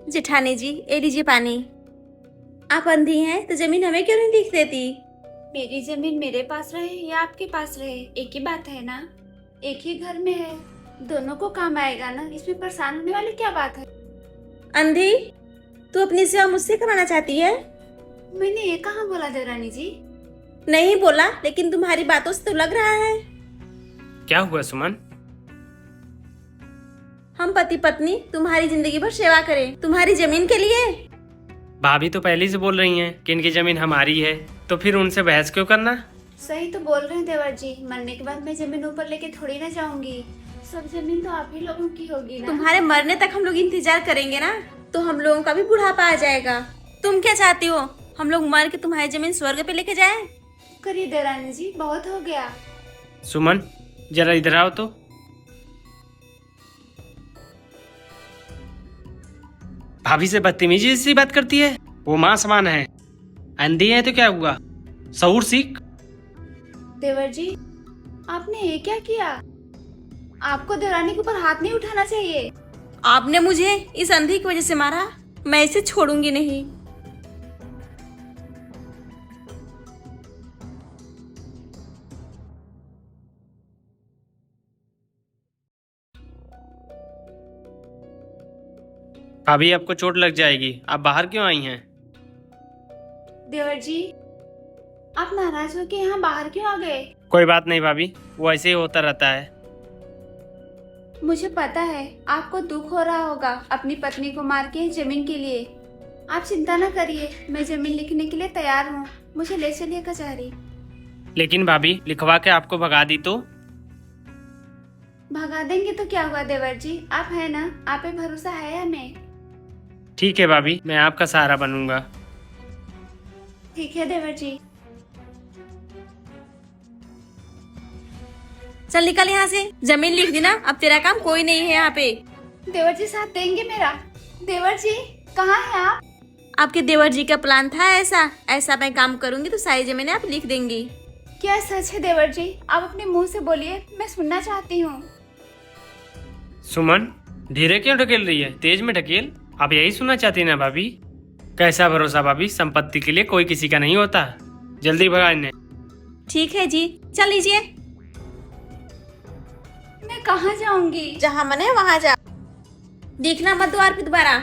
जेठानी जी, ये लीजिए पानी। आप अंधी हैं तो जमीन हमें क्यों नहीं लिख देती? मेरी जमीन मेरे पास रहे या आपके पास रहे, एक ही बात है ना। एक ही घर में है, दोनों को काम आएगा ना। इसमें परेशान होने वाली क्या बात है। अंधी, तू अपनी सेवा मुझसे कराना चाहती है? मैंने ये कहाँ बोला देवरानी जी। नहीं बोला, लेकिन तुम्हारी बातों से तो लग रहा है। क्या हुआ सुमन? हम पति पत्नी तुम्हारी जिंदगी भर सेवा करें, तुम्हारी जमीन के लिए। भाभी तो पहले से बोल रही हैं कि इनकी जमीन हमारी है, तो फिर उनसे बहस क्यों करना? सही तो बोल रहे हैं देवर जी। मरने के बाद मैं जमीन ऊपर लेके थोड़ी ना जाऊंगी। सब जमीन तो आप ही लोगों की होगी ना। तुम्हारे मरने तक हम लोग इंतजार करेंगे ना, तो हम लोगों का भी बुढ़ापा आ जाएगा। तुम क्या चाहती हो, हम लोग मर के तुम्हारी जमीन स्वर्ग पे लेके जाएं? करिए देवरानी जी, बहुत हो गया। सुमन, जरा इधर आओ तो। भाभी से बदतमीजी जैसी बात करती है। वो माँ समान है, अंधी है तो क्या हुआ? शऊर सीख। देवर जी, आपने ये क्या किया? आपको देवरानी के ऊपर हाथ नहीं उठाना चाहिए। आपने मुझे इस अंधी की वजह से मारा, मैं इसे छोड़ूंगी नहीं। भाभी आपको चोट लग जाएगी, आप बाहर क्यों आई हैं? देवर जी, आप नाराज होके यहाँ बाहर क्यों आ गए? कोई बात नहीं भाभी, वो ऐसे ही होता रहता है। मुझे पता है आपको दुख हो रहा होगा अपनी पत्नी को मार के जमीन के लिए। आप चिंता न करिए, मैं जमीन लिखने के लिए तैयार हूँ। मुझे ले चलिए कचहरी। लेकिन भाभी, लिखवा के आपको भगा दी तो? भगा देंगे तो क्या हुआ देवर जी, आप है ना, आप पे भरोसा है हमें। ठीक है भाभी, मैं आपका सहारा बनूंगा। ठीक है देवर जी। चल निकल यहाँ से, जमीन लिख दी ना, अब तेरा काम कोई नहीं है यहाँ पे। देवर जी साथ देंगे मेरा। देवर जी कहाँ है आप? आपके देवर जी का प्लान था ऐसा ऐसा मैं काम करूंगी तो सारी जमीनें आप लिख देंगी। क्या सच है देवर जी? आप अपने मुंह से बोलिए, मैं सुनना चाहती हूँ। सुमन, धीरे क्यों ढकेल रही है? तेज में ढकेल। आप यही सुनना चाहती ना भाभी? कैसा भरोसा भाभी, संपत्ति के लिए कोई किसी का नहीं होता। जल्दी भगा इन्हें। ठीक है जी, चल लीजिए। मैं कहाँ जाऊंगी? जहाँ मने वहाँ जा, देखना मत द्वार पे दोबारा।